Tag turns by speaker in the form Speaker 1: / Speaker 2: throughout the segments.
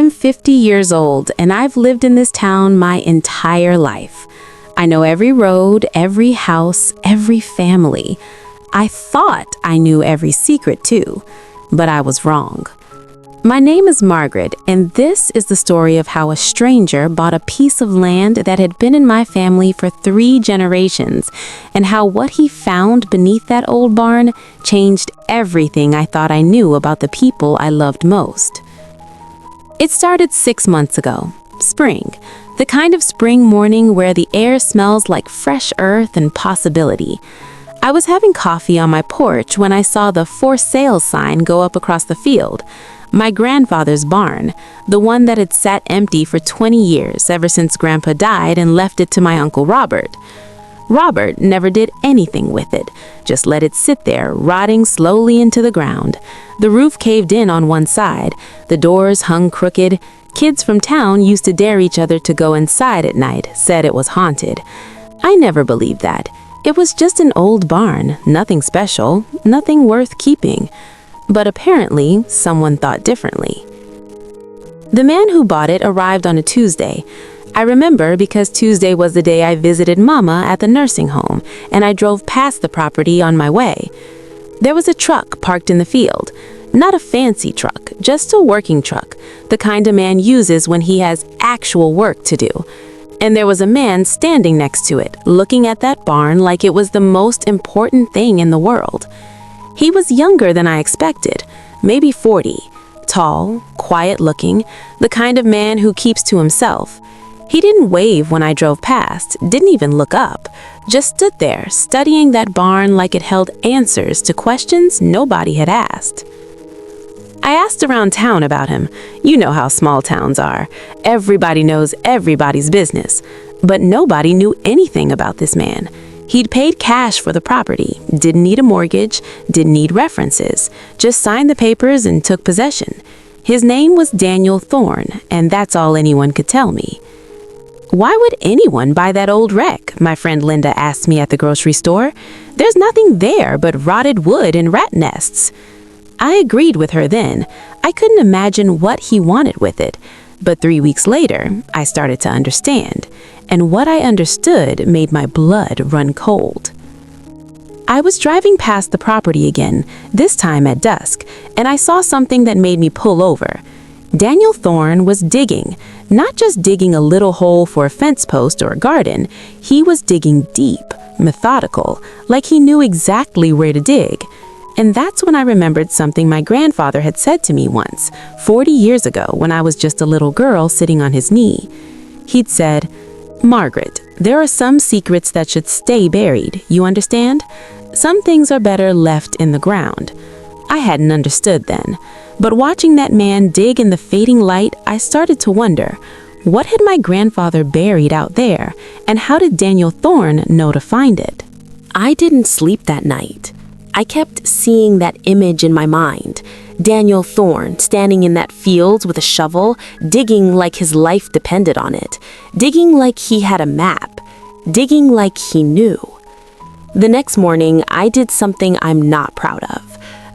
Speaker 1: I'm 50 years old and I've lived in this town my entire life. I know every road, every house, every family. I thought I knew every secret too, but I was wrong. My name is Margaret, and this is the story of how a stranger bought a piece of land that had been in my family for 3 generations, and how what he found beneath that old barn changed everything I thought I knew about the people I loved most. It started 6 months ago, spring, the kind of spring morning where the air smells like fresh earth and possibility. I was having coffee on my porch when I saw the for sale sign go up across the field. My grandfather's barn, the one that had sat empty for 20 years ever since Grandpa died and left it to my Uncle Robert. Robert never did anything with it, just let it sit there, rotting slowly into the ground. The roof caved in on one side, the doors hung crooked. Kids from town used to dare each other to go inside at night, said it was haunted. I never believed that. It was just an old barn, nothing special, nothing worth keeping. But apparently, someone thought differently. The man who bought it arrived on a Tuesday. I remember because Tuesday was the day I visited Mama at the nursing home, and I drove past the property on my way. There was a truck parked in the field. Not a fancy truck, just a working truck, the kind a man uses when he has actual work to do. And there was a man standing next to it, looking at that barn like it was the most important thing in the world. He was younger than I expected, maybe 40, tall, quiet-looking, the kind of man who keeps to himself. He didn't wave when I drove past, didn't even look up, just stood there studying that barn like it held answers to questions nobody had asked. I asked around town about him. You know how small towns are. Everybody knows everybody's business. But nobody knew anything about this man. He'd paid cash for the property, didn't need a mortgage, didn't need references, just signed the papers and took possession. His name was Daniel Thorne, and that's all anyone could tell me. Why would anyone buy that old wreck? My friend Linda asked me at the grocery store. There's nothing there but rotted wood and rat nests. I agreed with her then. I couldn't imagine what he wanted with it. But 3 weeks later, I started to understand. And what I understood made my blood run cold. I was driving past the property again, this time at dusk, and I saw something that made me pull over. Daniel Thorne was digging, not just digging a little hole for a fence post or a garden. He was digging deep, methodical, like he knew exactly where to dig. And that's when I remembered something my grandfather had said to me once, 40 years ago, when I was just a little girl sitting on his knee. He'd said, "Margaret, there are some secrets that should stay buried, you understand? Some things are better left in the ground." I hadn't understood then, but watching that man dig in the fading light, I started to wonder, what had my grandfather buried out there, and how did Daniel Thorne know to find it? I didn't sleep that night. I kept seeing that image in my mind. Daniel Thorne standing in that field with a shovel, digging like his life depended on it, digging like he had a map, digging like he knew. The next morning, I did something I'm not proud of.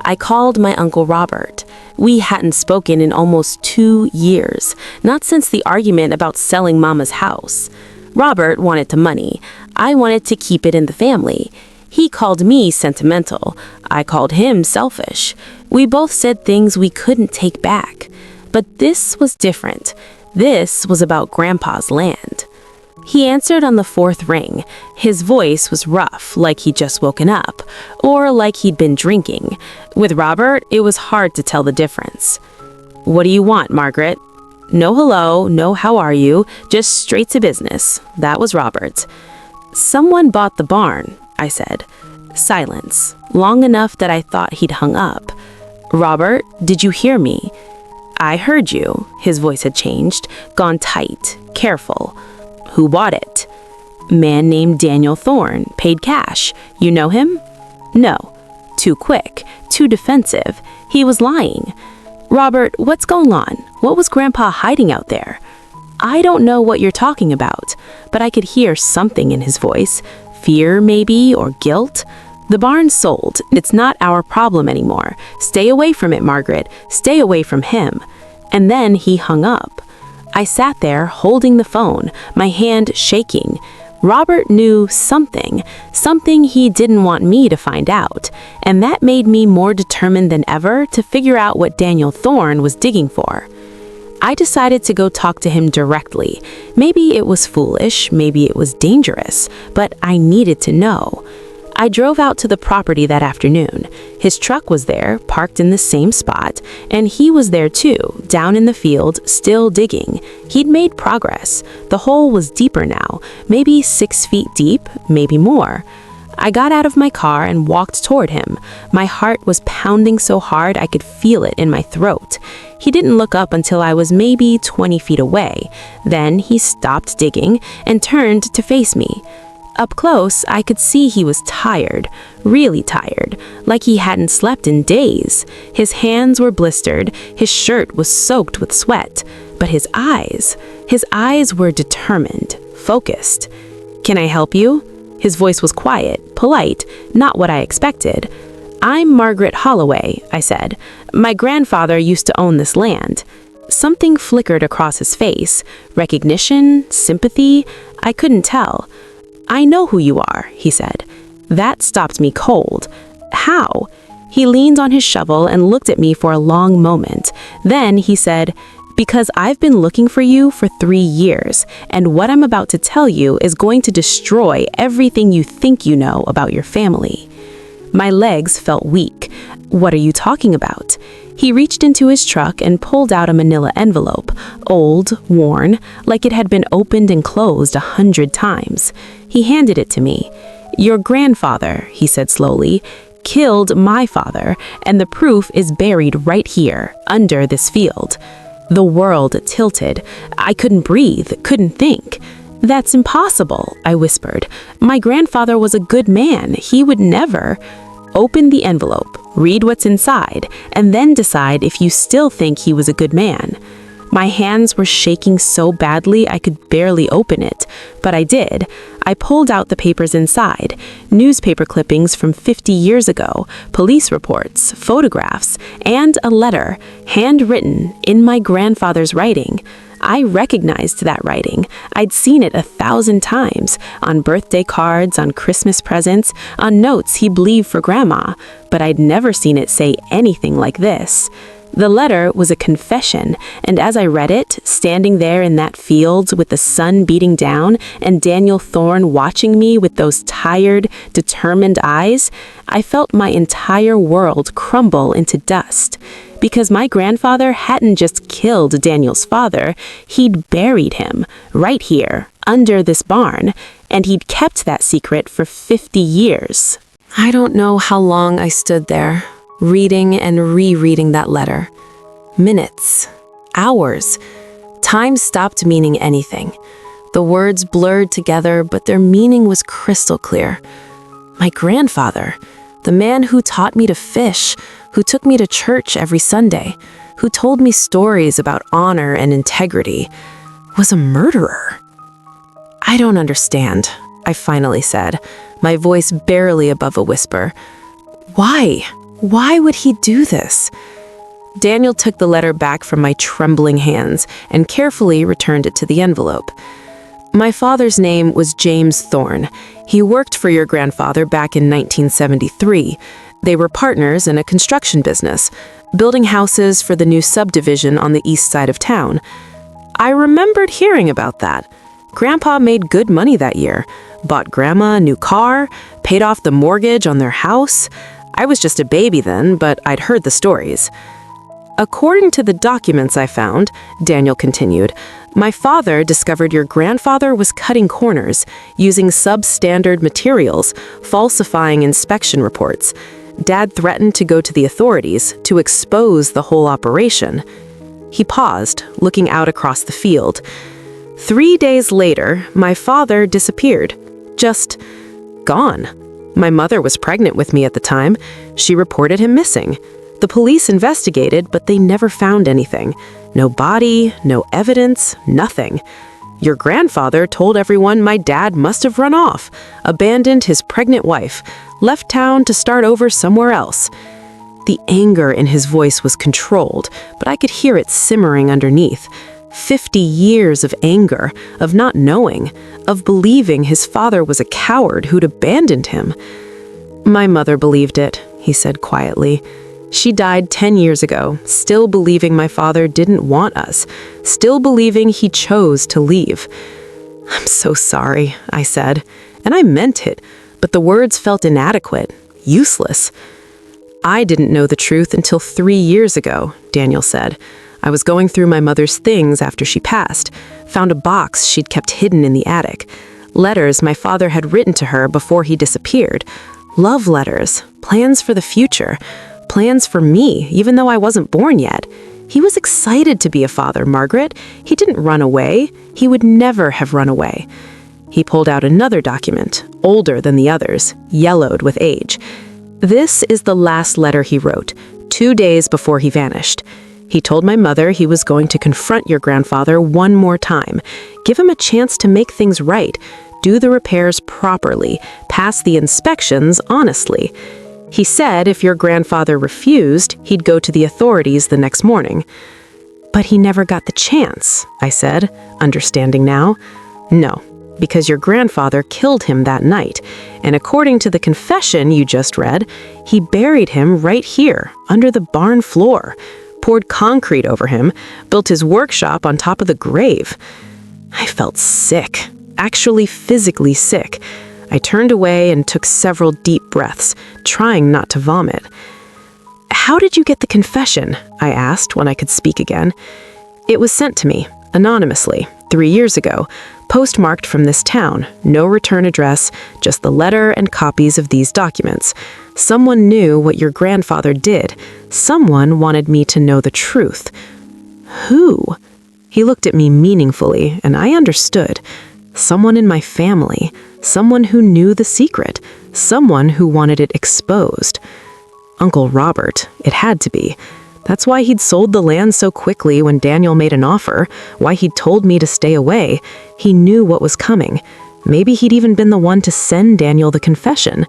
Speaker 1: I called my Uncle Robert. We hadn't spoken in almost 2 years, not since the argument about selling Mama's house. Robert wanted the money. I wanted to keep it in the family. He called me sentimental. I called him selfish. We both said things we couldn't take back. But this was different. This was about Grandpa's land. He answered on the 4th ring. His voice was rough, like he'd just woken up, or like he'd been drinking. With Robert, it was hard to tell the difference. "What do you want, Margaret?" No hello, no how are you, just straight to business. That was Robert. "Someone bought the barn," I said. Silence, long enough that I thought he'd hung up. "Robert, did you hear me?" "I heard you." His voice had changed, gone tight, careful. "Who bought it?" "Man named Daniel Thorne, paid cash. You know him?" "No." Too quick, too defensive. He was lying. "Robert, what's going on? What was Grandpa hiding out there?" "I don't know what you're talking about," but I could hear something in his voice. Fear, maybe, or guilt. "The barn's sold. It's not our problem anymore. Stay away from it, Margaret. Stay away from him." And then he hung up. I sat there holding the phone, my hand shaking. Robert knew something he didn't want me to find out, and that made me more determined than ever to figure out what Daniel Thorne was digging for. I decided to go talk to him directly. Maybe it was foolish, maybe it was dangerous, but I needed to know. I drove out to the property that afternoon. His truck was there, parked in the same spot, and he was there too, down in the field, still digging. He'd made progress. The hole was deeper now, maybe 6 feet deep, maybe more. I got out of my car and walked toward him. My heart was pounding so hard I could feel it in my throat. He didn't look up until I was maybe 20 feet away. Then he stopped digging and turned to face me. Up close, I could see he was tired, really tired, like he hadn't slept in days. His hands were blistered, his shirt was soaked with sweat, but his eyes were determined, focused. "Can I help you?" His voice was quiet, polite, not what I expected. "I'm Margaret Holloway," I said. "My grandfather used to own this land." Something flickered across his face. Recognition? Sympathy? I couldn't tell. "I know who you are," he said. That stopped me cold. "How?" He leaned on his shovel and looked at me for a long moment. Then he said, "Because I've been looking for you for 3 years, and what I'm about to tell you is going to destroy everything you think you know about your family." My legs felt weak. "What are you talking about?" He reached into his truck and pulled out a manila envelope, old, worn, like it had been opened and closed 100 times. He handed it to me. "Your grandfather," he said slowly, "killed my father, and the proof is buried right here, under this field." The world tilted. I couldn't breathe, couldn't think. "That's impossible," I whispered. "My grandfather was a good man. He would never—" "Open the envelope, read what's inside, and then decide if you still think he was a good man." My hands were shaking so badly I could barely open it, but I did. I pulled out the papers inside, newspaper clippings from 50 years ago, police reports, photographs, and a letter, handwritten, in my grandfather's writing. I recognized that writing. I'd seen it 1,000 times, on birthday cards, on Christmas presents, on notes he believed for Grandma, but I'd never seen it say anything like this. The letter was a confession, and as I read it, standing there in that field with the sun beating down and Daniel Thorne watching me with those tired, determined eyes, I felt my entire world crumble into dust. Because my grandfather hadn't just killed Daniel's father, he'd buried him, right here, under this barn, and he'd kept that secret for 50 years. I don't know how long I stood there, reading and rereading that letter. Minutes, hours. Time stopped meaning anything. The words blurred together, but their meaning was crystal clear. My grandfather, the man who taught me to fish, who took me to church every Sunday, who told me stories about honor and integrity, was a murderer. "I don't understand," I finally said, my voice barely above a whisper. "Why? Why would he do this?" Daniel took the letter back from my trembling hands and carefully returned it to the envelope. "My father's name was James Thorne. He worked for your grandfather back in 1973. They were partners in a construction business, building houses for the new subdivision on the east side of town. I remembered hearing about that. Grandpa made good money that year, bought Grandma a new car, paid off the mortgage on their house. I was just a baby then, but I'd heard the stories. According to the documents I found," Daniel continued, "my father discovered your grandfather was cutting corners, using substandard materials, falsifying inspection reports. Dad threatened to go to the authorities to expose the whole operation." He paused, looking out across the field. 3 days later, my father disappeared. Just gone. My mother was pregnant with me at the time. She reported him missing. The police investigated, but they never found anything. No body, no evidence, nothing. Your grandfather told everyone my dad must have run off, abandoned his pregnant wife, left town to start over somewhere else.
Speaker 2: The anger in his voice was controlled, but I could hear it simmering underneath. 50 years of anger, of not knowing, of believing his father was a coward who'd abandoned him. "My mother believed it," he said quietly. "She died 10 years ago, still believing my father didn't want us, still believing he chose to leave." "I'm so sorry," I said, and I meant it, but the words felt inadequate, useless. "I didn't know the truth until 3 years ago," Daniel said. "I was going through my mother's things after she passed, found a box she'd kept hidden in the attic. Letters my father had written to her before he disappeared. Love letters, plans for the future, plans for me, even though I wasn't born yet. He was excited to be a father, Margaret. He didn't run away. He would never have run away." He pulled out another document, older than the others, yellowed with age. "This is the last letter he wrote, 2 days before he vanished. He told my mother he was going to confront your grandfather one more time, give him a chance to make things right, do the repairs properly, pass the inspections honestly. He said if your grandfather refused, he'd go to the authorities the next morning." "But he never got the chance," I said, understanding now. "No, because your grandfather killed him that night, and according to the confession you just read, he buried him right here, under the barn floor, poured concrete over him, built his workshop on top of the grave." I felt sick, actually physically sick. I turned away and took several deep breaths, trying not to vomit. "How did you get the confession?" I asked when I could speak again. "It was sent to me, anonymously, 3 years ago, postmarked from this town, no return address, just the letter and copies of these documents. Someone knew what your grandfather did. Someone wanted me to know the truth." "Who?" He looked at me meaningfully, and I understood. Someone in my family, someone who knew the secret, someone who wanted it exposed. Uncle Robert, it had to be. That's why he'd sold the land so quickly when Daniel made an offer, why he'd told me to stay away. He knew what was coming. Maybe he'd even been the one to send Daniel the confession.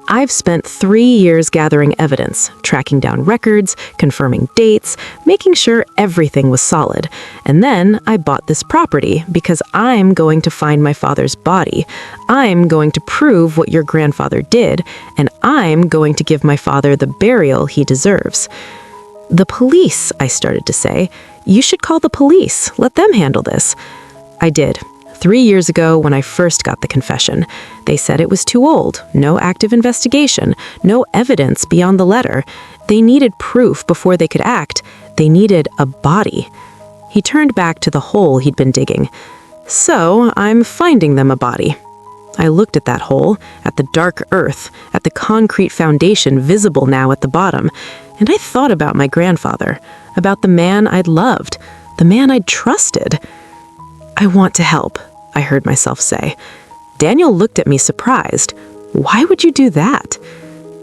Speaker 2: I've spent 3 years gathering evidence, tracking down records, confirming dates, making sure everything was solid. And then I bought this property because I'm going to find my father's body. I'm going to prove what your grandfather did, and I'm going to give my father the burial he deserves. "The police," I started to say. "You should call the police. Let them handle this." I did. 3 years ago when I first got the confession. They said it was too old, no active investigation, no evidence beyond the letter. They needed proof before they could act. They needed a body. He turned back to the hole he'd been digging. "So I'm finding them a body." I looked at that hole, at the dark earth, at the concrete foundation visible now at the bottom, and I thought about my grandfather, about the man I'd loved, the man I'd trusted. "I want to help," I heard myself say. Daniel looked at me surprised. "Why would you do that?"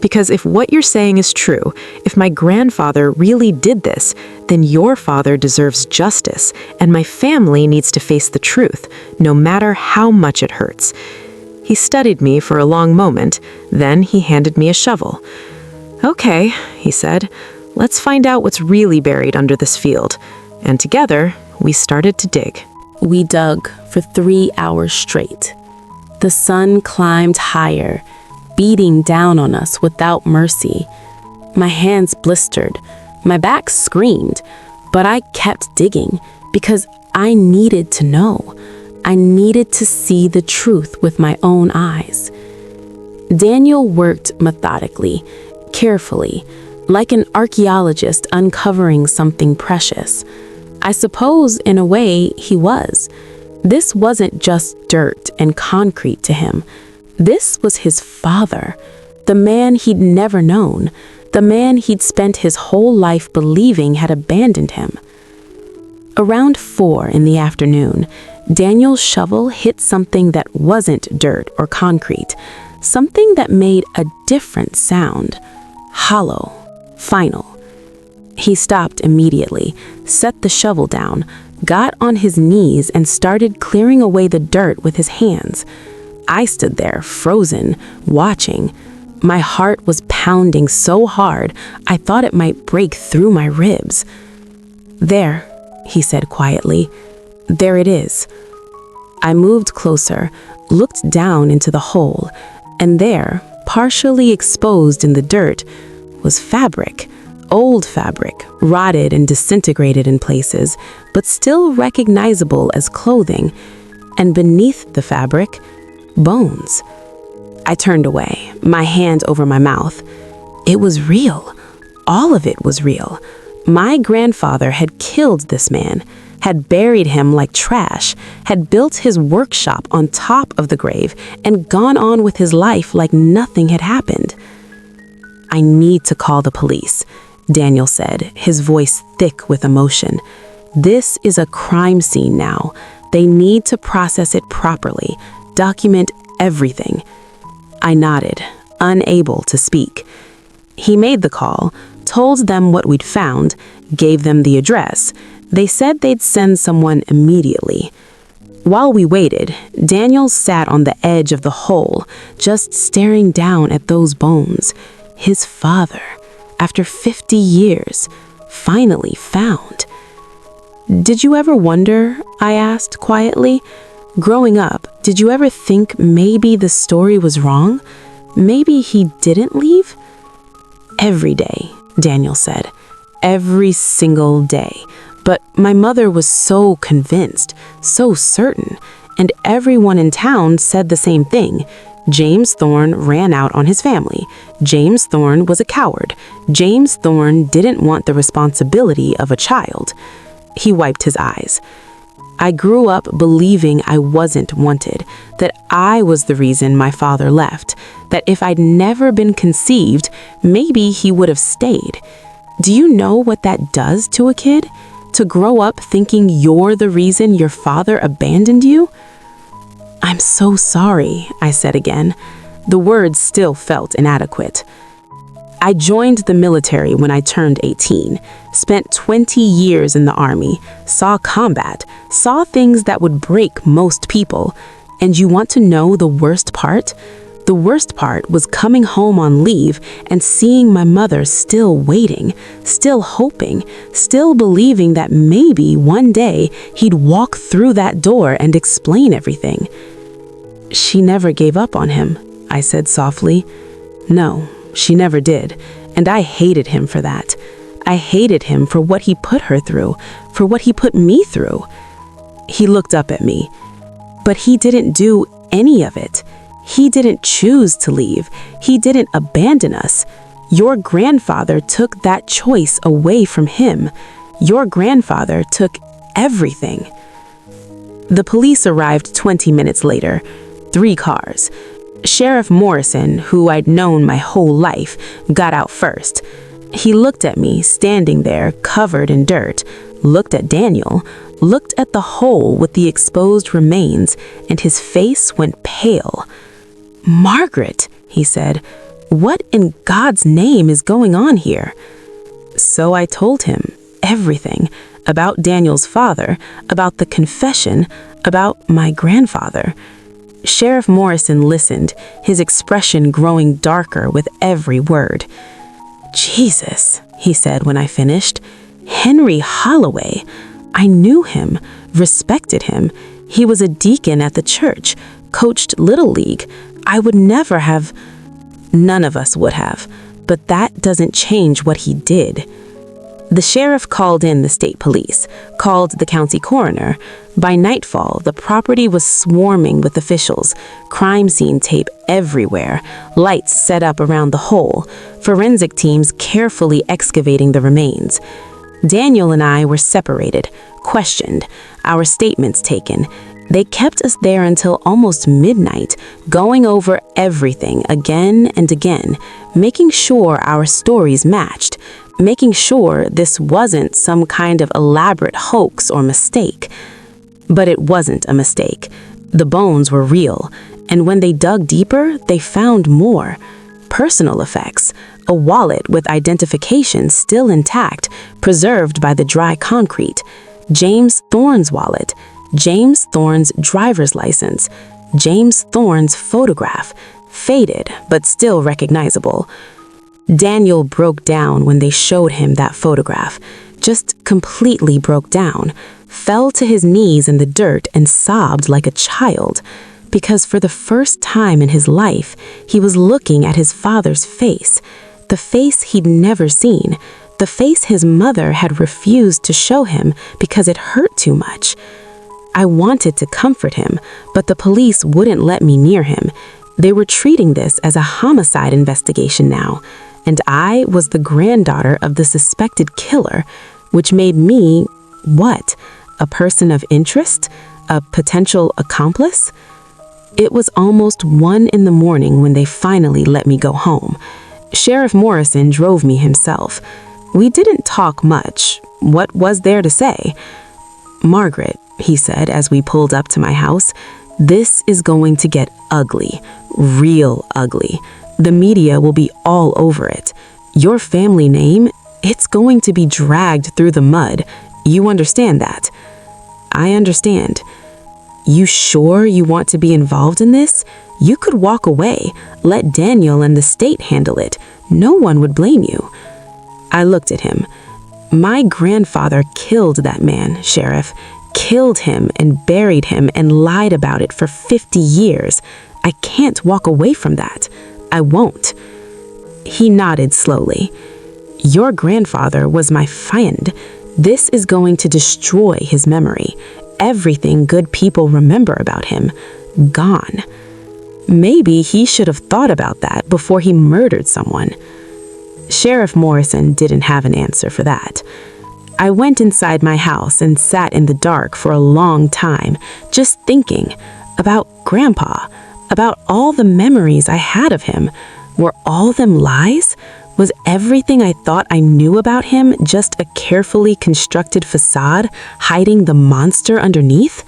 Speaker 2: "Because if what you're saying is true, if my grandfather really did this, then your father deserves justice, and my family needs to face the truth, no matter how much it hurts." He studied me for a long moment, then he handed me a shovel. "Okay," he said, "let's find out what's really buried under this field." And together, we started to dig.
Speaker 1: We dug for 3 hours straight. The sun climbed higher, beating down on us without mercy. My hands blistered, my back screamed, but I kept digging because I needed to know. I needed to see the truth with my own eyes. Daniel worked methodically, carefully, like an archaeologist uncovering something precious. I suppose, in a way, he was. This wasn't just dirt and concrete to him. This was his father, the man he'd never known, the man he'd spent his whole life believing had abandoned him. Around 4 in the afternoon, Daniel's shovel hit something that wasn't dirt or concrete, something that made a different sound, hollow, final. He stopped immediately, set the shovel down, got on his knees and started clearing away the dirt with his hands. I stood there, frozen, watching.
Speaker 2: My heart was pounding so hard, I thought it might break through my ribs. "There," he said quietly. "There it is." I moved closer, looked down into the hole, and there, partially exposed in the dirt, was fabric. Old fabric, rotted and disintegrated in places, but still recognizable as clothing. And beneath the fabric, bones. I turned away, my hand over my mouth. It was real. All of it was real. My grandfather had killed this man, had buried him like trash, had built his workshop on top of the grave, and gone on with his life like nothing had happened. "I need to call the police," Daniel said, his voice thick with emotion. "This is a crime scene now. They need to process it properly, document everything." I nodded, unable to speak. He made the call, told them what we'd found, gave them the address. They said they'd send someone immediately. While we waited, Daniel sat on the edge of the hole, just staring down at those bones. His father, after 50 years, finally found. "Did you ever wonder," I asked quietly, "growing up, did you ever think maybe the story was wrong? Maybe he didn't leave?" "Every day," Daniel said. "Every single day. But my mother was so convinced, so certain, and everyone in town said the same thing. James Thorne ran out on his family. James Thorne was a coward. James Thorne didn't want the responsibility of a child." He wiped his eyes. "I grew up believing I wasn't wanted, that I was the reason my father left, that if I'd never been conceived, maybe he would have stayed. Do you know what that does to a kid? To grow up thinking you're the reason your father abandoned you?" "I'm so sorry," I said again. The words still felt inadequate. "I joined the military when I turned 18, spent 20 years in the army, saw combat, saw things that would break most people. And you want to know the worst part? The worst part was coming home on leave and seeing my mother still waiting, still hoping, still believing that maybe one day he'd walk through that door and explain everything." "She never gave up on him," I said softly. "No, she never did, and I hated him for that. I hated him for what he put her through, for what he put me through." He looked up at me. "But he didn't do any of it. He didn't choose to leave. He didn't abandon us. Your grandfather took that choice away from him. Your grandfather took everything." The police arrived 20 minutes later. 3 cars. Sheriff Morrison, who I'd known my whole life, got out first. He looked at me, standing there, covered in dirt, looked at Daniel, looked at the hole with the exposed remains, and his face went pale. "Margaret," he said, "what in God's name is going on here?" So I told him everything about Daniel's father, about the confession, about my grandfather. Sheriff Morrison listened, his expression growing darker with every word. "Jesus," he said when I finished. "Henry Holloway. I knew him, respected him. He was a deacon at the church, coached Little League. I would never have. None of us would have. But that doesn't change what he did." The sheriff called in the state police, called the county coroner. By nightfall, the property was swarming with officials, crime scene tape everywhere, lights set up around the hole, forensic teams carefully excavating the remains. Daniel and I were separated, questioned, our statements taken. They kept us there until almost midnight, going over everything again and again, making sure our stories matched, making sure this wasn't some kind of elaborate hoax or mistake. But it wasn't a mistake. The bones were real, and when they dug deeper, they found more. Personal effects, a wallet with identification still intact, preserved by the dry concrete, James Thorne's wallet, James Thorne's driver's license, James Thorne's photograph, faded but still recognizable. Daniel broke down when they showed him that photograph, just completely broke down, fell to his knees in the dirt and sobbed like a child, because for the first time in his life, he was looking at his father's face, the face he'd never seen, the face his mother had refused to show him because it hurt too much. I wanted to comfort him, but the police wouldn't let me near him. They were treating this as a homicide investigation now, and I was the granddaughter of the suspected killer, which made me, what? A person of interest? A potential accomplice? It was almost 1 a.m. when they finally let me go home. Sheriff Morrison drove me himself. We didn't talk much. What was there to say? "Margaret," he said as we pulled up to my house, "this is going to get ugly, real ugly. The media will be all over it. Your family name, it's going to be dragged through the mud. You understand that?" "I understand." "You sure you want to be involved in this? You could walk away, let Daniel and the state handle it. No one would blame you." I looked at him. "My grandfather killed that man, Sheriff. Killed him and buried him and lied about it for 50 years. I can't walk away from that. I won't." He nodded slowly. "Your grandfather was my friend. This is going to destroy his memory. Everything good people remember about him, gone. Maybe he should have thought about that before he murdered someone." Sheriff Morrison didn't have an answer for that. I went inside my house and sat in the dark for a long time, just thinking about Grandpa, about all the memories I had of him. Were all them lies? Was everything I thought I knew about him just a carefully constructed facade hiding the monster underneath?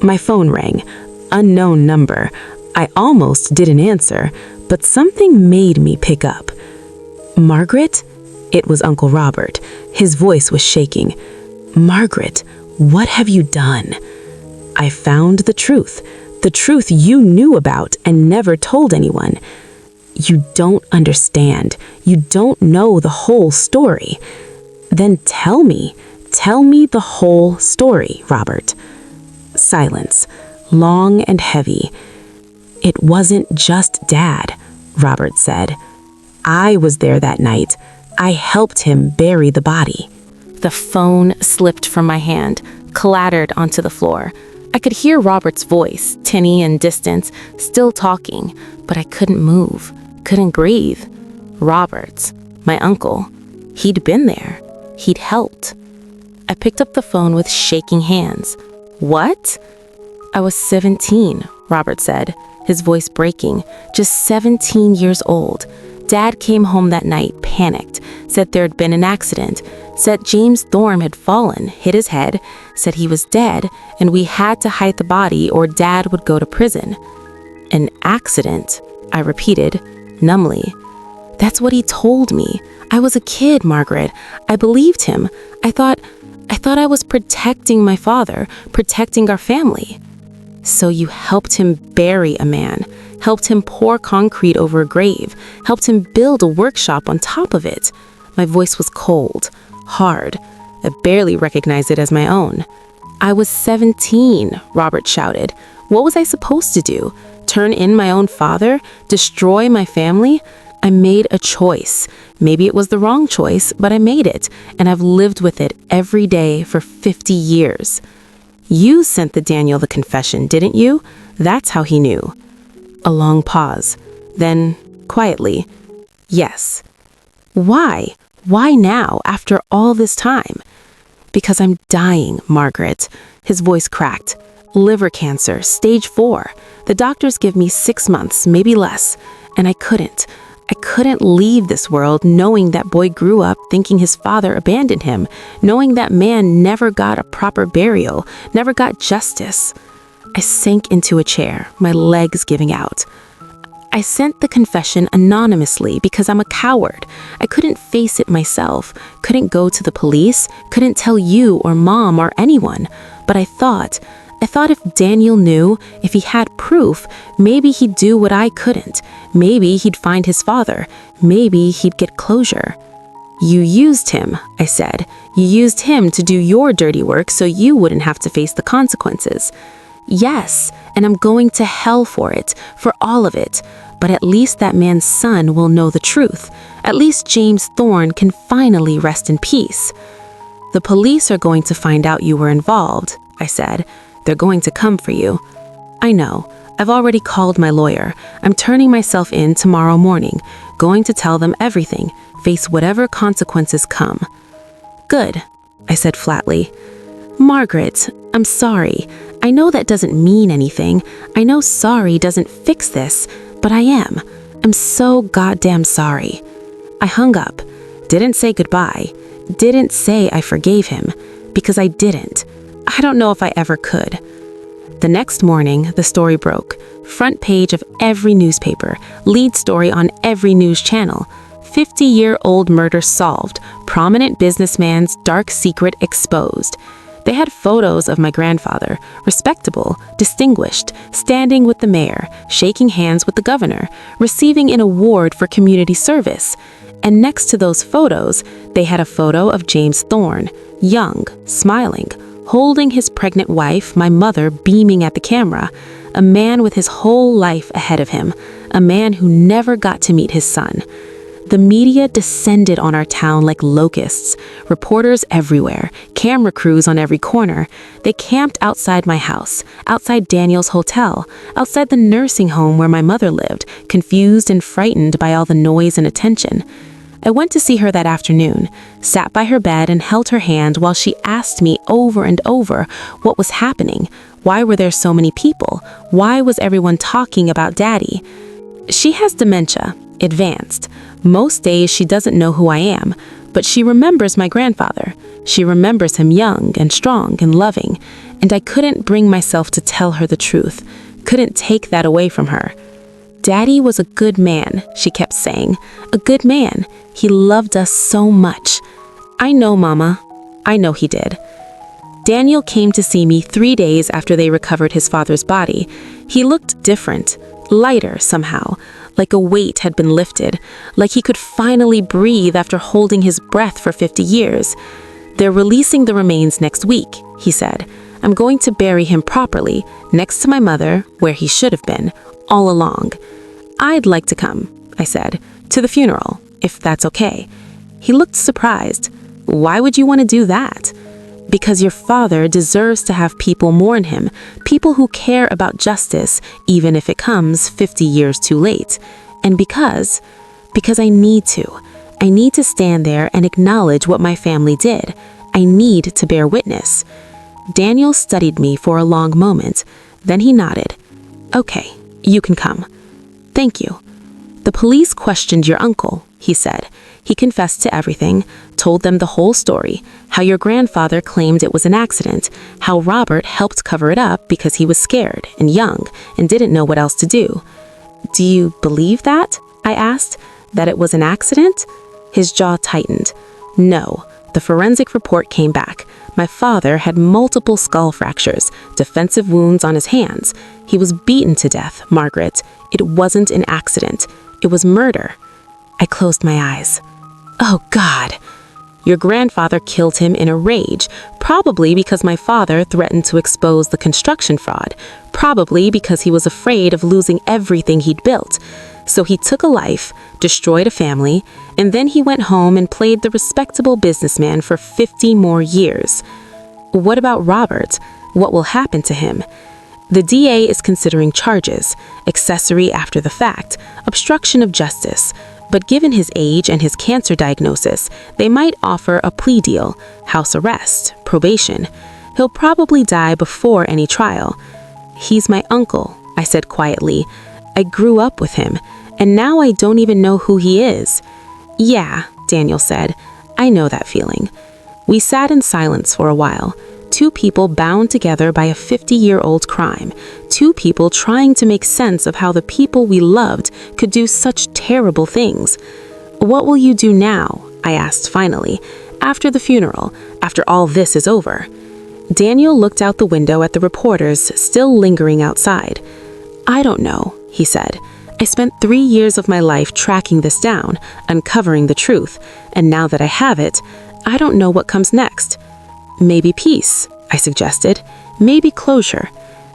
Speaker 2: My phone rang. Unknown number. I almost didn't answer, but something made me pick up. "Margaret?" It was Uncle Robert. His voice was shaking. "Margaret, what have you done?" "I found the truth you knew about and never told anyone." "You don't understand. You don't know the whole story." "Then tell me the whole story, Robert." Silence, long and heavy. "It wasn't just Dad," Robert said. "I was there that night. I helped him bury the body." The phone slipped from my hand, clattered onto the floor. I could hear Robert's voice, tinny and distant, still talking, but I couldn't move, couldn't breathe. Robert, my uncle, he'd been there. He'd helped. I picked up the phone with shaking hands. "What?" "I was 17, Robert said, his voice breaking, just 17 years old. Dad came home that night, panicked, said there'd been an accident, said James Thorne had fallen, hit his head, said he was dead, and we had to hide the body or Dad would go to prison." "An accident," I repeated, numbly. "That's what he told me. I was a kid, Margaret. I believed him. I thought I was protecting my father, protecting our family." "So you helped him bury a man, helped him pour concrete over a grave, helped him build a workshop on top of it." My voice was cold, hard. I barely recognized it as my own. "I was 17, Robert shouted. "What was I supposed to do? Turn in my own father? Destroy my family? I made a choice. Maybe it was the wrong choice, but I made it, and I've lived with it every day for 50 years. You sent the Daniel the confession, didn't you? That's how he knew." A long pause. Then, quietly, "Yes." "Why? Why now, after all this time?" "Because I'm dying, Margaret." His voice cracked. "Liver cancer, stage 4. The doctors give me 6 months, maybe less. And I couldn't leave this world knowing that boy grew up thinking his father abandoned him, knowing that man never got a proper burial, never got justice." I sank into a chair, my legs giving out. "I sent the confession anonymously because I'm a coward. I couldn't face it myself, couldn't go to the police, couldn't tell you or Mom or anyone. But I thought
Speaker 1: I thought if Daniel knew, if he had proof, maybe he'd do what I couldn't. Maybe he'd find his father. Maybe he'd get closure. You used him, I said. You used him to do your dirty work so you wouldn't have to face the consequences. Yes, and I'm going to hell for it, for all of it. But at least that man's son will know the truth. At least James Thorne can finally rest in peace. The police are going to find out you were involved, I said. They're going to come for you. I know. I've already called my lawyer. I'm turning myself in tomorrow morning, going to tell them everything, face whatever consequences come. Good, I said flatly. Margaret, I'm sorry. I know that doesn't mean anything. I know sorry doesn't fix this, but I am. I'm so goddamn sorry. I hung up, didn't say goodbye, didn't say I forgave him, because I didn't. I don't know if I ever could. The next morning, the story broke. Front page of every newspaper, lead story on every news channel. 50-year-old murder solved, prominent businessman's dark secret exposed. They had photos of my grandfather, respectable, distinguished, standing with the mayor, shaking hands with the governor, receiving an award for community service. And next to those photos, they had a photo of James Thorne, young, smiling, holding his pregnant wife, my mother, beaming at the camera, a man with his whole life ahead of him, a man who never got to meet his son. The media descended on our town like locusts, reporters everywhere, camera crews on every corner. They camped outside my house, outside Daniel's hotel, outside the nursing home where my mother lived, confused and frightened by all the noise and attention. I went to see her that afternoon, sat by her bed and held her hand while she asked me over and over what was happening. Why were there so many people? Why was everyone talking about Daddy? She has dementia, advanced. Most days she doesn't know who I am, but she remembers my grandfather. She remembers him young and strong and loving, and I couldn't bring myself to tell her the truth, couldn't take that away from her. Daddy was a good man, she kept saying. A good man. He loved us so much. I know, Mama. I know he did. Daniel came to see me 3 days after they recovered his father's body. He looked different, lighter somehow, like a weight had been lifted, like he could finally breathe after holding his breath for 50 years. They're releasing the remains next week, he said. I'm going to bury him properly, next to my mother, where he should have been, all along. I'd like to come, I said, to the funeral, if that's okay. He looked surprised. Why would you want to do that? Because your father deserves to have people mourn him, people who care about justice, even if it comes 50 years too late. And because I need to. I need to stand there and acknowledge what my family did. I need to bear witness. Daniel studied me for a long moment. Then he nodded. Okay, you can come. Thank you. The police questioned your uncle, he said. He confessed to everything, told them the whole story, how your grandfather claimed it was an accident, how Robert helped cover it up because he was scared and young and didn't know what else to do. Do you believe that? I asked. That it was an accident? His jaw tightened. No, the forensic report came back. My father had multiple skull fractures, defensive wounds on his hands. He was beaten to death, Margaret. It wasn't an accident. It was murder. I closed my eyes. Oh, God. Your grandfather killed him in a rage, probably because my father threatened to expose the construction fraud, probably because he was afraid of losing everything he'd built. So he took a life, destroyed a family, and then he went home and played the respectable businessman for 50 more years. What about Robert? What will happen to him? The DA is considering charges, accessory after the fact, obstruction of justice. But given his age and his cancer diagnosis, they might offer a plea deal, house arrest, probation. He'll probably die before any trial. He's my uncle, I said quietly. I grew up with him, and now I don't even know who he is. Yeah, Daniel said. I know that feeling. We sat in silence for a while. Two people bound together by a 50-year-old crime. Two people trying to make sense of how the people we loved could do such terrible things. What will you do now? I asked finally, after the funeral, after all this is over.
Speaker 2: Daniel looked out the window at the reporters still lingering outside. "I don't know," he said. "I spent 3 years of my life tracking this down, uncovering the truth, and now that I have it, I don't know what comes next." "Maybe peace," I suggested. "Maybe closure."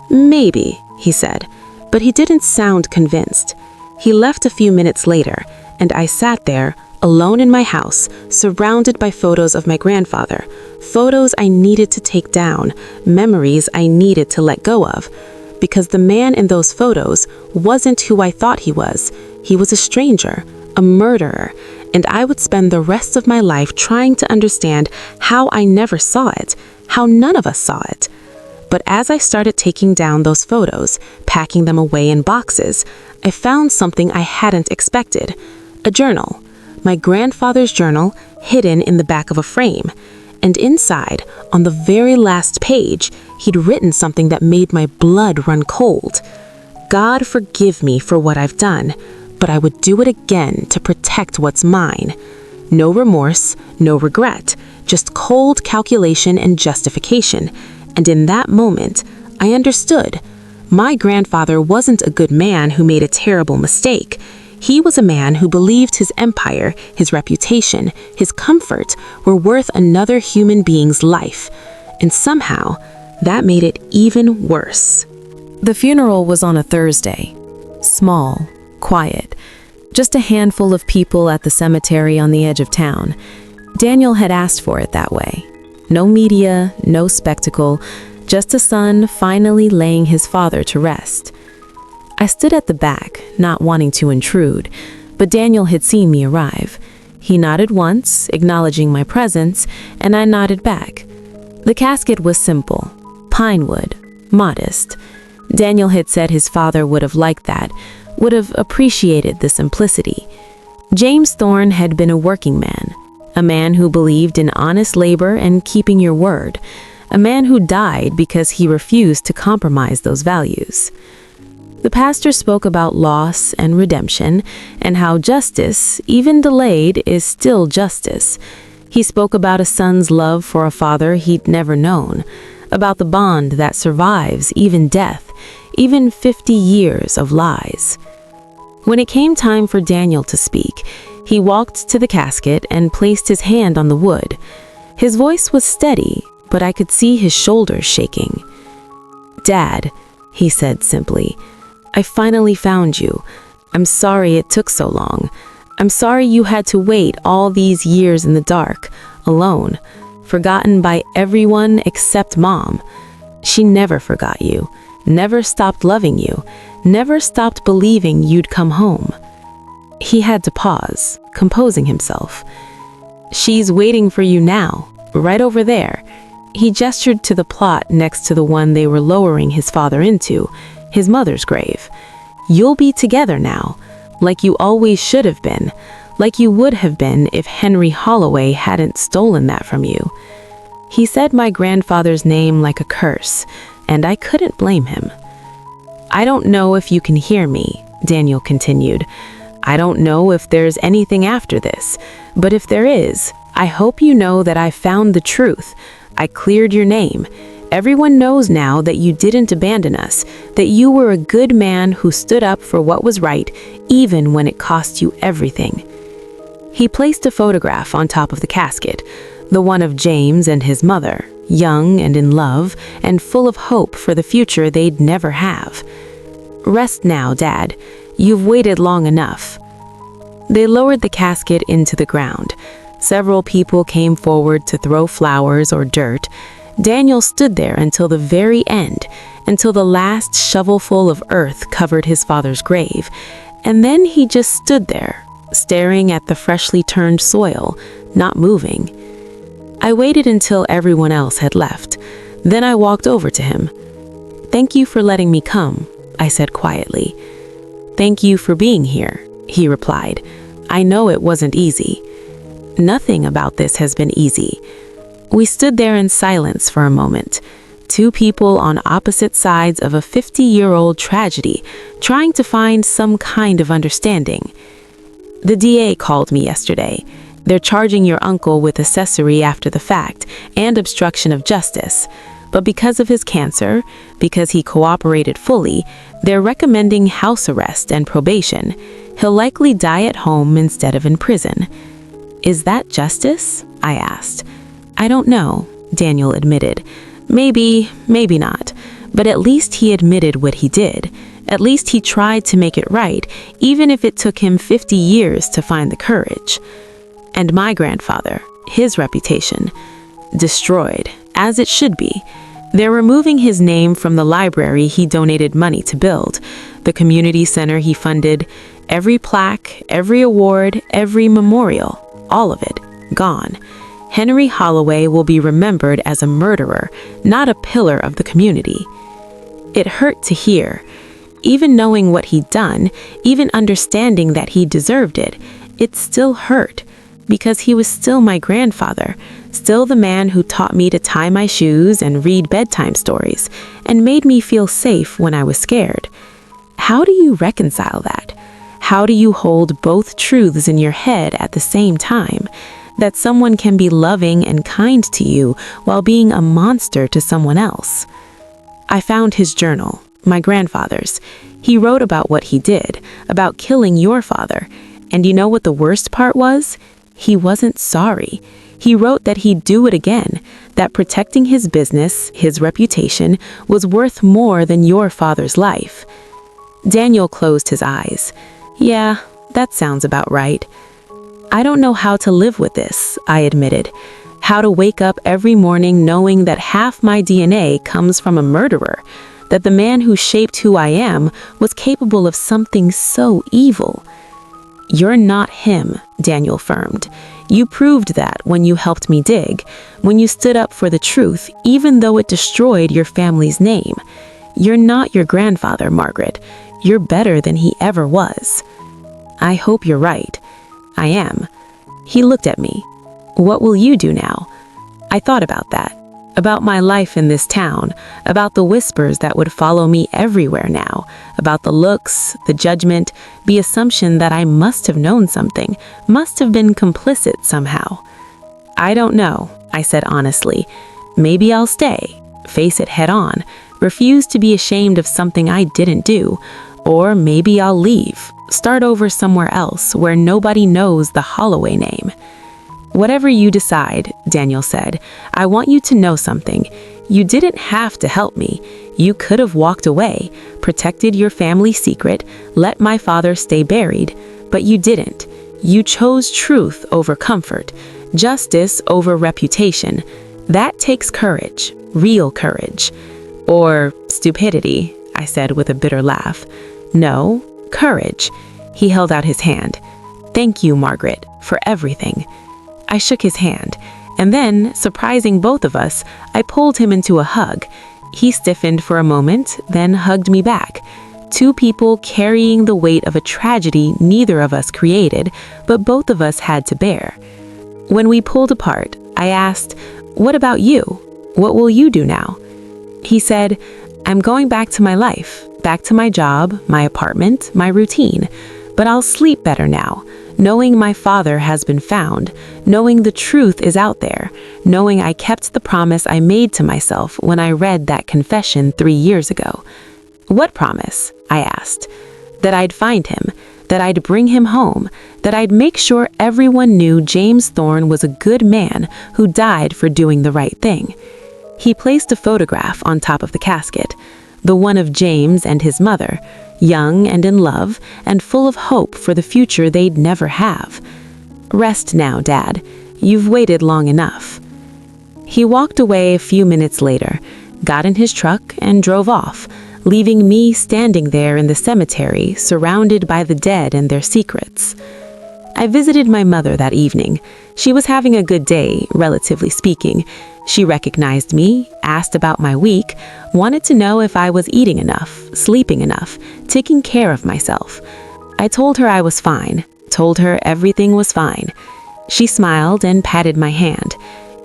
Speaker 2: "Maybe," he said, but he didn't sound convinced. He left a few minutes later, and I sat there, alone in my house, surrounded by photos of my grandfather, photos I needed to take down, memories I needed to let go of. Because the man in those photos wasn't who I thought he was. He was a stranger, a murderer, and I would spend the rest of my life trying to understand how I never saw it, how none of us saw it. But as I started taking down those photos, packing them away in boxes, I found something I hadn't expected. A journal. My grandfather's journal, hidden in the back of a frame. And inside, on the very last page, he'd written something that made my blood run cold. "God forgive me for what I've done, but I would do it again to protect what's mine." No remorse, no regret, just cold calculation and justification. And in that moment, I understood. My grandfather wasn't a good man who made a terrible mistake. He was a man who believed his empire, his reputation, his comfort were worth another human being's life. And somehow, that made it even worse.
Speaker 1: The funeral was on a Thursday. Small, quiet. Just a handful of people at the cemetery on the edge of town. Daniel had asked for it that way. No media, no spectacle, just a son finally laying his father to rest. I stood at the back, not wanting to intrude, but Daniel had seen me arrive. He nodded once, acknowledging my presence, and I nodded back. The casket was simple, pine wood, modest. Daniel had said his father would have liked that, would have appreciated the simplicity. James Thorne had been a working man, a man who believed in honest labor and keeping your word, a man who died because he refused to compromise those values. The pastor spoke about loss and redemption, and how justice, even delayed, is still justice. He spoke about a son's love for a father he'd never known, about the bond that survives even death, even 50 years of lies. When it came time for Daniel to speak, he walked to the casket and placed his hand on the wood. His voice was steady, but I could see his shoulders shaking. "Dad," he said simply, "I finally found you. I'm sorry it took so long. I'm sorry you had to wait all these years in the dark, alone, forgotten by everyone except Mom. She never forgot you, never stopped loving you, never stopped believing you'd come home." He had to pause, composing himself. "She's waiting for you now, right over there." He gestured to the plot next to the one they were lowering his father into, his mother's grave. "You'll be together now, like you always should have been, like you would have been if Henry Holloway hadn't stolen that from you." He said my grandfather's name like a curse, and I couldn't blame him. "I don't know if you can hear me," Daniel continued. "I don't know if there's anything after this, but if there is, I hope you know that I found the truth. I cleared your name. Everyone knows now that you didn't abandon us, that you were a good man who stood up for what was right, even when it cost you everything." He placed a photograph on top of the casket, the one of James and his mother, young and in love, and full of hope for the future they'd never have. "Rest now, Dad. You've waited long enough." They lowered the casket into the ground. Several people came forward to throw flowers or dirt. Daniel stood there until the very end, until the last shovelful of earth covered his father's grave. And then he just stood there, staring at the freshly turned soil, not moving. I waited until everyone else had left. Then I walked over to him. "Thank you for letting me come," I said quietly. "Thank you for being here," he replied. "I know it wasn't easy." Nothing about this has been easy. We stood there in silence for a moment, two people on opposite sides of a 50-year-old tragedy, trying to find some kind of understanding. "The DA called me yesterday. They're charging your uncle with accessory after the fact and obstruction of justice.
Speaker 2: But because of his cancer, because he cooperated fully, they're recommending house arrest and probation. He'll likely die at home instead of in prison. Is that justice? I asked. I don't know, Daniel admitted. Maybe, maybe not. But at least he admitted what he did. At least he tried to make it right, even if it took him 50 years to find the courage. And my grandfather, his reputation, destroyed, as it should be. They're removing his name from the library he donated money to build, the community center he funded, every plaque, every award, every memorial, all of it, gone. Henry Holloway will be remembered as a murderer, not a pillar of the community. It hurt to hear. Even knowing what he'd done, even understanding that he deserved it, it still hurt, because he was still my grandfather, still the man who taught me to tie my shoes and read bedtime stories, and made me feel safe when I was scared. How do you reconcile that? How do you hold both truths in your head at the same time? That someone can be loving and kind to you while being a monster to someone else. I found his journal, my grandfather's. He wrote about what he did, about killing your father. And you know what the worst part was? He wasn't sorry. He wrote that he'd do it again, that protecting his business, his reputation, was worth more than your father's life. Daniel closed his eyes. Yeah, that sounds about right. I don't know how to live with this, I admitted. How to wake up every morning knowing that half my DNA comes from a murderer, that the man who shaped who I am was capable of something so evil. You're not him, Daniel affirmed. You proved that when you helped me dig, when you stood up for the truth, even though it destroyed your family's name. You're not your grandfather, Margaret. You're better than he ever was. I hope you're right. I am. He looked at me. What will you do now? I thought about that. About my life in this town, about the whispers that would follow me everywhere now, about the looks, the judgment, the assumption that I must have known something, must have been complicit somehow. I don't know, I said honestly. Maybe I'll stay, face it head on, refuse to be ashamed of something I didn't do, or maybe I'll leave, start over somewhere else where nobody knows the Holloway name. Whatever you decide, Daniel said, I want you to know something. You didn't have to help me. You could have walked away, protected your family secret, let my father stay buried, but you didn't. You chose truth over comfort, justice over reputation. That takes courage, real courage. Or stupidity, I said with a bitter laugh. No, courage. He held out his hand. Thank you, Margaret, for everything. I shook his hand, and then, surprising both of us, I pulled him into a hug. He stiffened for a moment, then hugged me back. Two people carrying the weight of a tragedy neither of us created, but both of us had to bear. When we pulled apart, I asked, "What about you? What will you do now?" He said, "I'm going back to my life, back to my job, my apartment, my routine. But I'll sleep better now, knowing my father has been found, knowing the truth is out there, knowing I kept the promise I made to myself when I read that confession 3 years ago." "What promise?" I asked. "That I'd find him, that I'd bring him home, that I'd make sure everyone knew James Thorne was a good man who died for doing the right thing." He placed a photograph on top of the casket, the one of James and his mother, young and in love, and full of hope for the future they'd never have. "Rest now, Dad. You've waited long enough." He walked away a few minutes later, got in his truck, and drove off, leaving me standing there in the cemetery, surrounded by the dead and their secrets. I visited my mother that evening. She was having a good day, relatively speaking. She recognized me, asked about my week, wanted to know if I was eating enough, sleeping enough, taking care of myself. I told her I was fine, told her everything was fine. She smiled and patted my hand.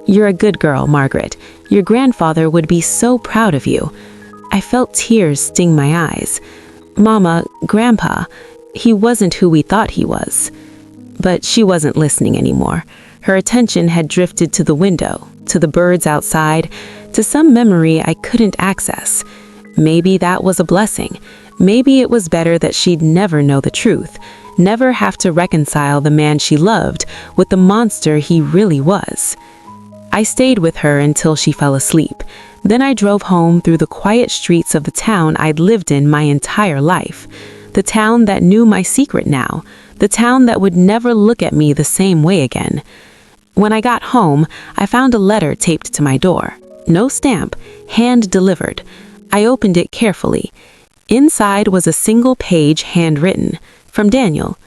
Speaker 2: "You're a good girl, Margaret. Your grandfather would be so proud of you." I felt tears sting my eyes. "Mama, Grandpa, he wasn't who we thought he was." But she wasn't listening anymore. Her attention had drifted to the window, to the birds outside, to some memory I couldn't access. Maybe that was a blessing. Maybe it was better that she'd never know the truth, never have to reconcile the man she loved with the monster he really was. I stayed with her until she fell asleep. Then I drove home through the quiet streets of the town I'd lived in my entire life. The town that knew my secret now. The town that would never look at me the same way again. When I got home, I found a letter taped to my door. No stamp, hand-delivered. I opened it carefully. Inside was a single page handwritten, from Daniel.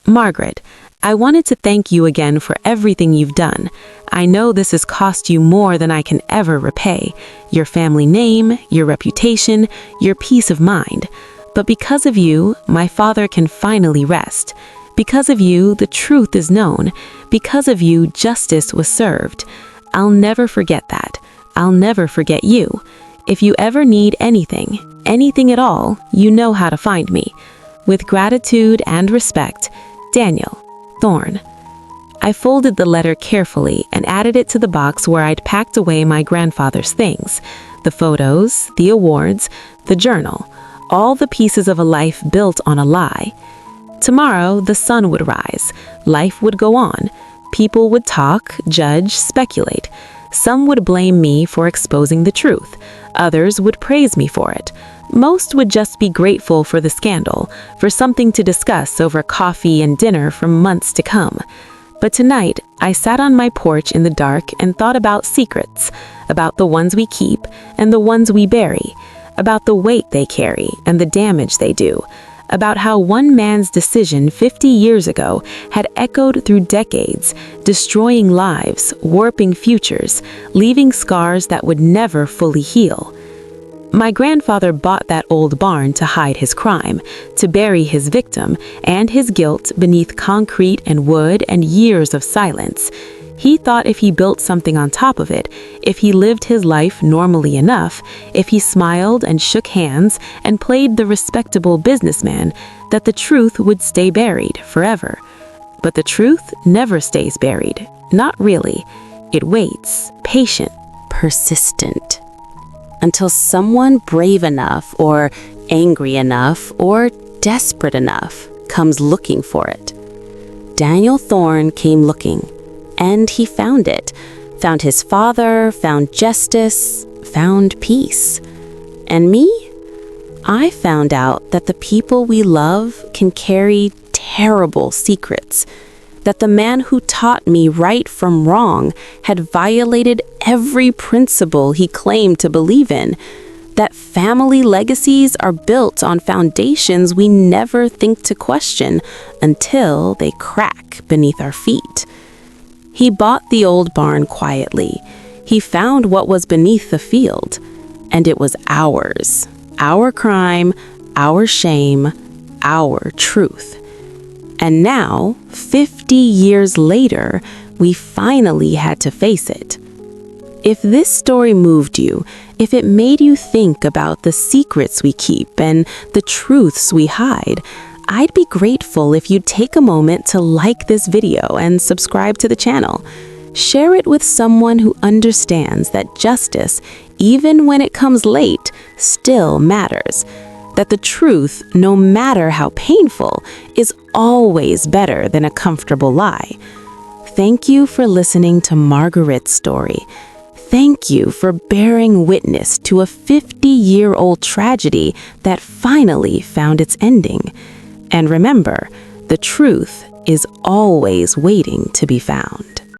Speaker 2: Margaret, I wanted to thank you again for everything you've done. I know this has cost you more than I can ever repay. Your family name, your reputation, your peace of mind. But because of you, my father can finally rest. Because of you, the truth is known. Because of you, justice was served. I'll never forget that. I'll never forget you. If you ever need anything at all, you know how to find me. With gratitude and respect, Daniel Thorne. I folded the letter carefully and added it to the box where I'd packed away my grandfather's things. The photos, the awards, the journal. All the pieces of a life built on a lie. Tomorrow, the sun would rise. Life would go on. People would talk, judge, speculate. Some would blame me for exposing the truth. Others would praise me for it. Most would just be grateful for the scandal, for something to discuss over coffee and dinner for months to come. But tonight, I sat on my porch in the dark and thought about secrets, about the ones we keep and the ones we bury, about the weight they carry and the damage they do, about how one man's decision 50 years ago had echoed through decades, destroying lives, warping futures, leaving scars that would never fully heal. My grandfather bought that old barn to hide his crime, to bury his victim and his guilt beneath concrete and wood and years of silence. He thought if he built something on top of it, if he lived his life normally enough, if he smiled and shook hands and played the respectable businessman, that the truth would stay buried forever. But the truth never stays buried. Not really. It waits, patient,
Speaker 1: persistent, until someone brave enough or angry enough or desperate enough comes looking for it. Daniel Thorne came looking, and he found it. Found his father, found justice, found peace. And me? I found out that the people we love can carry terrible secrets. That the man who taught me right from wrong had violated every principle he claimed to believe in. That family legacies are built on foundations we never think to question until they crack beneath our feet. He bought the old barn quietly. He found what was beneath the field, and it was ours. Our crime, our shame, our truth. And now, 50 years later, we finally had to face it. If this story moved you, if it made you think about the secrets we keep and the truths we hide, I'd be grateful if you'd take a moment to like this video and subscribe to the channel. Share it with someone who understands that justice, even when it comes late, still matters. That the truth, no matter how painful, is always better than a comfortable lie. Thank you for listening to Margaret's story. Thank you for bearing witness to a 50-year-old tragedy that finally found its ending. And remember, the truth is always waiting to be found.